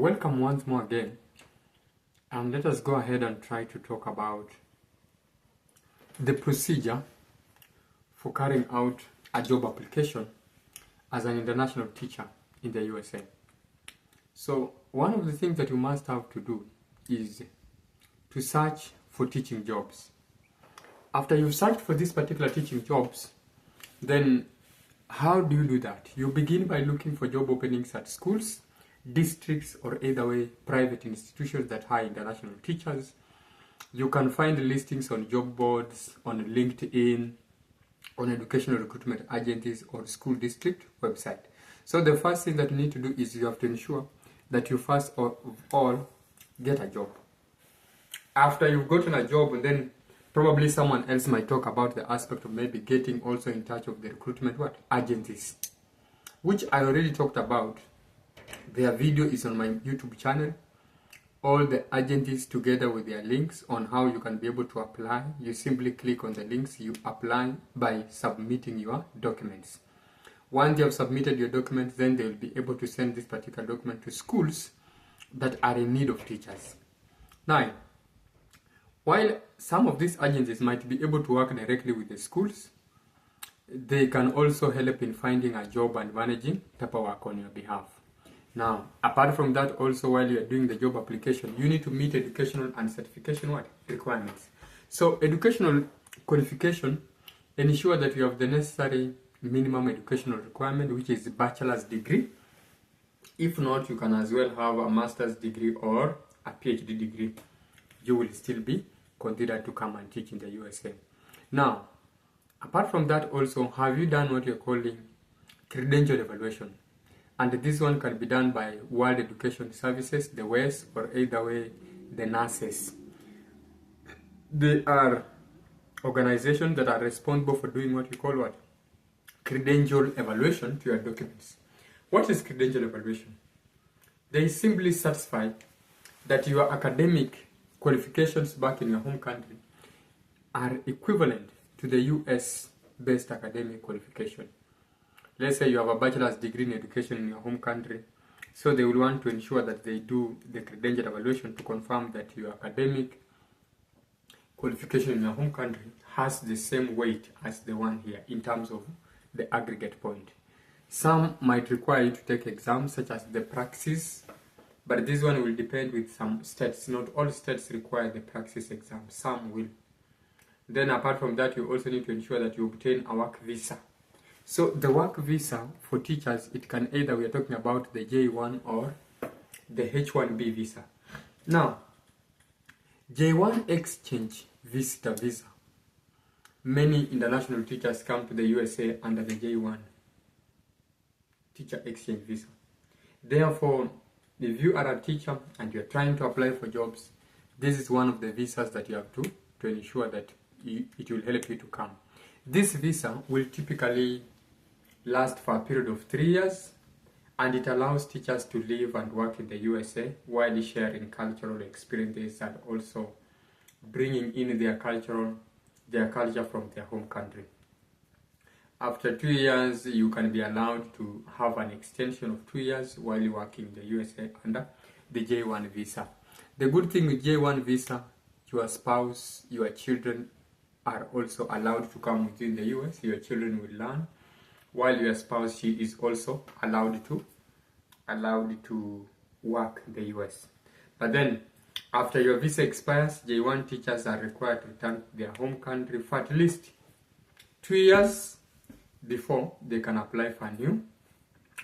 welcome once more again, and let us go ahead and try to talk about the procedure for carrying out a job application as an international teacher in the USA. So one of the things that you must have to do is to search for teaching jobs. After you've searched for these particular teaching jobs, then how do you do that? You begin by looking for job openings at schools, districts, or either way private institutions that hire international teachers. You can find listings on job boards, on LinkedIn, on educational recruitment agencies, or school district website. So the first thing that you need to do is you have to ensure that you first of all get a job. After you've gotten a job, and then probably someone else might talk about the aspect of maybe getting also in touch of the recruitment agencies, which I already talked about. Their video is on my YouTube channel. All the agencies together with their links on how you can be able to apply. You simply click on the links, you apply by submitting your documents. Once you have submitted your documents, then they will be able to send this particular document to schools that are in need of teachers. Now, while some of these agencies might be able to work directly with the schools, they can also help in finding a job and managing paperwork on your behalf. Now, apart from that, also while you are doing the job application, you need to meet educational and certification requirements. So educational qualification ensure that you have the necessary minimum educational requirement, which is a bachelor's degree. If not, you can as well have a master's degree or a PhD degree. You will still be considered to come and teach in the USA. Now, apart from that also, have you done what you're calling credential evaluation? And this one can be done by World Education Services, the WES, or either way, the nurses. They are organizations that are responsible for doing what you call credential evaluation to your documents. What is credential evaluation? They simply certify that your academic qualifications back in your home country are equivalent to the US-based academic qualification. Let's say you have a bachelor's degree in education in your home country, so they will want to ensure that they do the credential evaluation to confirm that your academic qualification in your home country has the same weight as the one here in terms of the aggregate point. Some might require you to take exams such as the praxis, but this one will depend with some states. Not all states require the praxis exam, some will. Then apart from that, you also need to ensure that you obtain a work visa. So the work visa for teachers, it can either, we are talking about the J1 or the H1B visa. Now, J1 exchange visitor visa. Many international teachers come to the USA under the J1 teacher exchange visa. Therefore, if you are a teacher and you're trying to apply for jobs, this is one of the visas that you have to ensure that it will help you to come. This visa will typically last for a period of 3 years, and it allows teachers to live and work in the USA while sharing cultural experiences and also bringing in their culture from their home country. After 2 years, you can be allowed to have an extension of 2 years while working in the USA under the J1 visa. The good thing with J1 visa, your spouse, your children are also allowed to come within the US. Your children will learn, while your spouse, she is also allowed to work in the US. But then, after your visa expires, J1 teachers are required to return to their home country for at least 2 years before they can apply for a new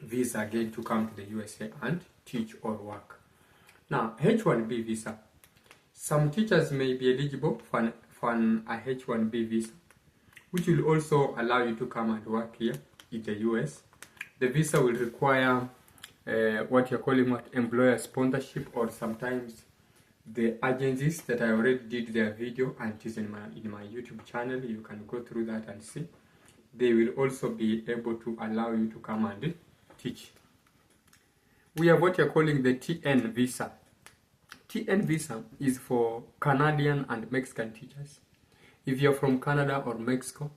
visa again to come to the USA and teach or work. Now, H1B visa. Some teachers may be eligible for a H1B visa, which will also allow you to come and work here in the US. The visa will require what you're calling employer sponsorship, or sometimes the agencies that I already did their video and it is in my YouTube channel. You can go through that and see. They will also be able to allow you to come and teach. We have what you're calling the TN visa. TN visa is for Canadian and Mexican teachers. If you're from Canada or Mexico,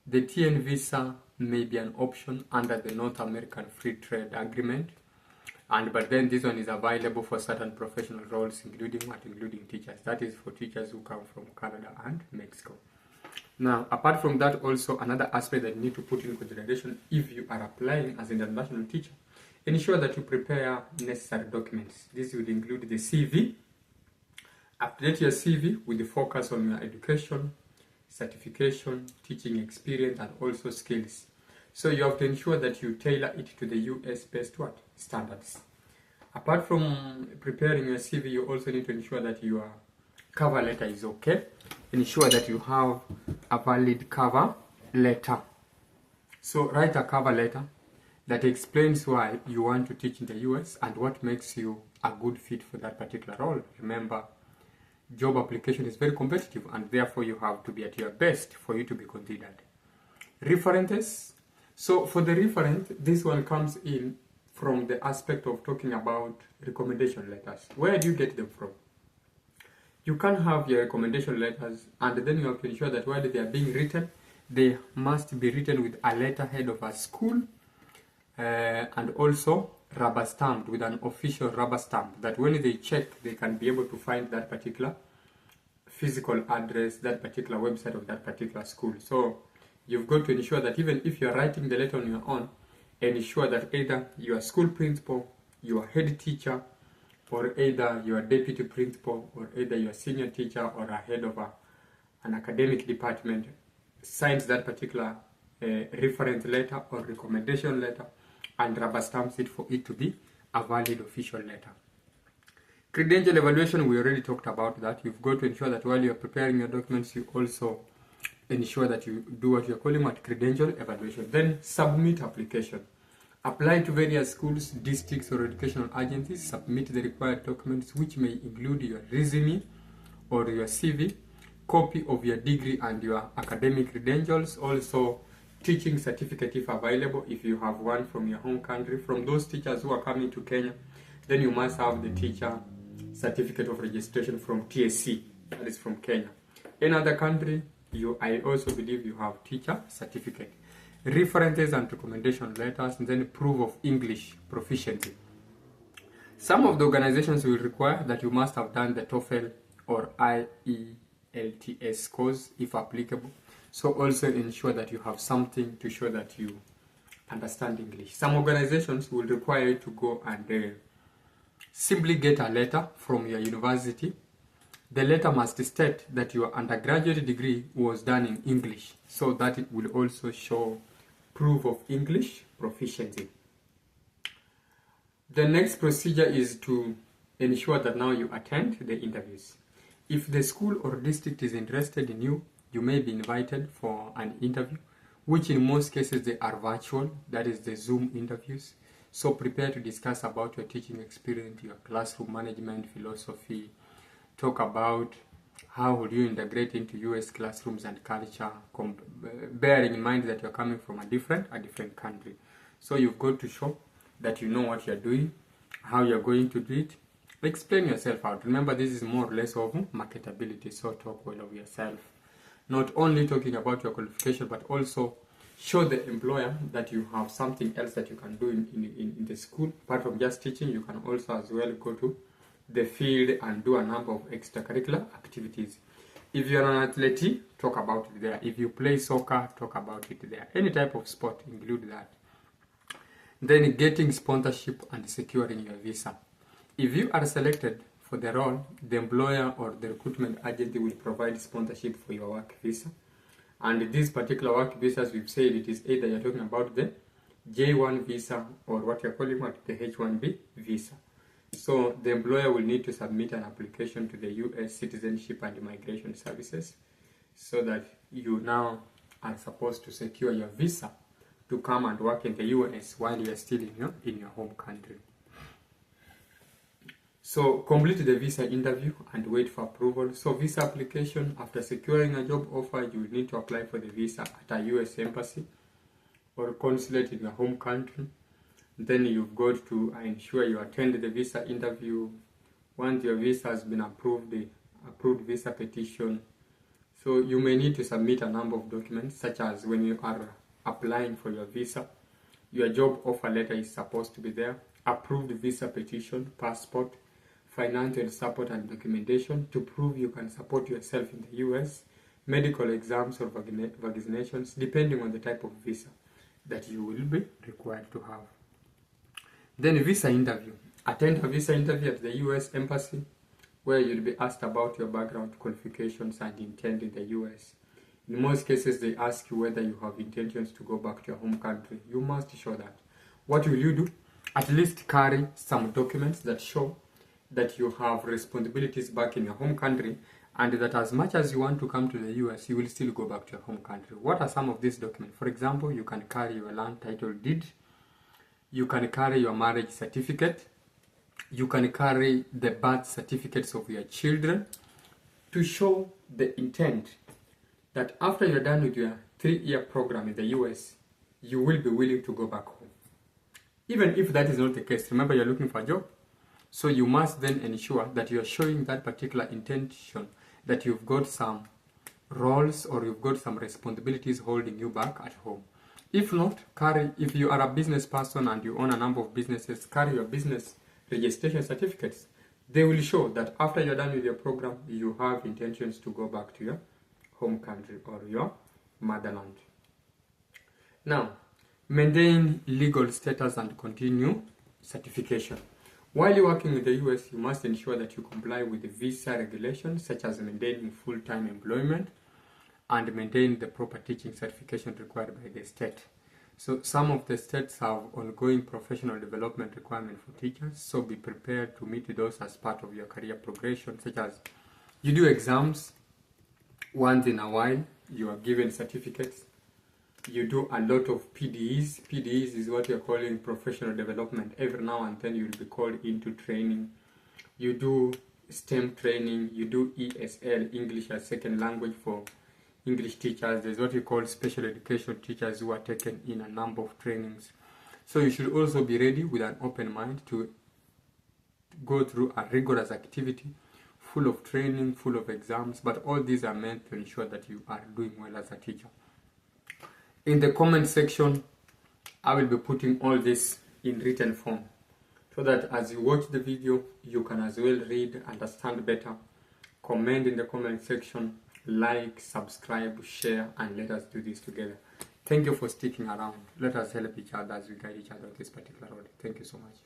the TN visa may be an option under the North American Free Trade Agreement. But then this one is available for certain professional roles, including teachers. That is for teachers who come from Canada and Mexico. Now, apart from that, also another aspect that you need to put in consideration if you are applying as an international teacher, ensure that you prepare necessary documents. This will include the CV. Update your CV with the focus on your education, certification, teaching experience, and also skills. So you have to ensure that you tailor it to the US-based standards. Apart from preparing your CV, you also need to ensure that your cover letter is okay. Ensure that you have a valid cover letter. So write a cover letter that explains why you want to teach in the US and what makes you a good fit for that particular role. Remember, job application is very competitive, and therefore you have to be at your best for you to be considered. References. So for the reference, this one comes in from the aspect of talking about recommendation letters. Where do you get them from? You can have your recommendation letters, and then you have to ensure that while they are being written, they must be written with a letterhead of a school, and also rubber stamped with an official rubber stamp, that when they check, they can be able to find that particular physical address, that particular website of that particular school. So you've got to ensure that even if you're writing the letter on your own, ensure that either your school principal, your head teacher, or either your deputy principal, or either your senior teacher or a head of an academic department signs that particular reference letter or recommendation letter and rubber stamps it for it to be a valid official letter. Credential evaluation, we already talked about that. You've got to ensure that while you're preparing your documents, you also ensure that you do what you're calling credential evaluation. Then submit application. Apply to various schools, districts, or educational agencies. Submit the required documents, which may include your resume or your CV, copy of your degree and your academic credentials, also teaching certificate if available, if you have one from your home country. From those teachers who are coming to Kenya, then you must have the teacher certificate of registration from TSC, that is from Kenya. In other country, I also believe you have teacher certificate. References and recommendation letters, and then proof of English proficiency. Some of the organizations will require that you must have done the TOEFL or IELTS course if applicable. So also ensure that you have something to show that you understand English. Some organizations will require you to go and simply get a letter from your university. The letter must state that your undergraduate degree was done in English, so that it will also show proof of English proficiency. The next procedure is to ensure that now you attend the interviews. If the school or district is interested in you, you may be invited for an interview, which in most cases they are virtual, that is the Zoom interviews. So prepare to discuss about your teaching experience, your classroom management philosophy, talk about how would you integrate into US classrooms and culture, bearing in mind that you're coming from a different country. So you've got to show that you know what you're doing, how you're going to do it. Explain yourself out. Remember, this is more or less of marketability, so talk well of yourself. Not only talking about your qualification, but also show the employer that you have something else that you can do in the school. Apart from just teaching, you can also as well go to the field and do a number of extracurricular activities. If you're an athlete, talk about it there. If you play soccer, talk about it there. Any type of sport, include that. Then getting sponsorship and securing your visa. If you are selected for the role, the employer or the recruitment agency will provide sponsorship for your work visa. And these particular work visas, we've said it is either you're talking about the J1 visa or what you're calling the H1B visa. So the employer will need to submit an application to the US Citizenship and Immigration Services so that you now are supposed to secure your visa to come and work in the US while you are still in your home country. So complete the visa interview and wait for approval. So visa application, after securing a job offer, you will need to apply for the visa at a US embassy or consulate in your home country. Then you've got to ensure you attend the visa interview. Once your visa has been approved, the approved visa petition. So you may need to submit a number of documents, such as when you are applying for your visa, your job offer letter is supposed to be there, approved visa petition, passport, financial support and documentation to prove you can support yourself in the US, medical exams or vaccinations, depending on the type of visa that you will be required to have. Then visa interview. Attend a visa interview at the US Embassy, where you'll be asked about your background qualifications and intent in the US. In most cases, they ask you whether you have intentions to go back to your home country. You must show that. What will you do? At least carry some documents that show that you have responsibilities back in your home country, and that as much as you want to come to the US, you will still go back to your home country. What are some of these documents? For example, you can carry your land title deed, you can carry your marriage certificate, you can carry the birth certificates of your children to show the intent that after you're done with your 3-year program in the US, you will be willing to go back home. Even if that is not the case, remember you're looking for a job. So you must then ensure that you're showing that particular intention, that you've got some roles or you've got some responsibilities holding you back at home. If not, if you are a business person and you own a number of businesses, carry your business registration certificates. They will show that after you're done with your program, you have intentions to go back to your home country or your motherland. Now, maintain legal status and continue certification. While you're working in the US, you must ensure that you comply with the visa regulations, such as maintaining full-time employment and maintain the proper teaching certification required by the state. So some of the states have ongoing professional development requirements for teachers, so be prepared to meet those as part of your career progression, such as you do exams once in a while, you are given certificates, you do a lot of PDEs. PDEs is what you're calling professional development. Every now and then you'll be called into training. You do STEM training, you do ESL, English as second language for English teachers. There's what we call special education teachers who are taken in a number of trainings. So you should also be ready with an open mind to go through a rigorous activity, full of training, full of exams, but all these are meant to ensure that you are doing well as a teacher. In the comment section, I will be putting all this in written form, so that as you watch the video, you can as well read, understand better. Comment in the comment section, like, subscribe, share, and let us do this together. Thank you for sticking around. Let us help each other as we guide each other on this particular road. Thank you so much.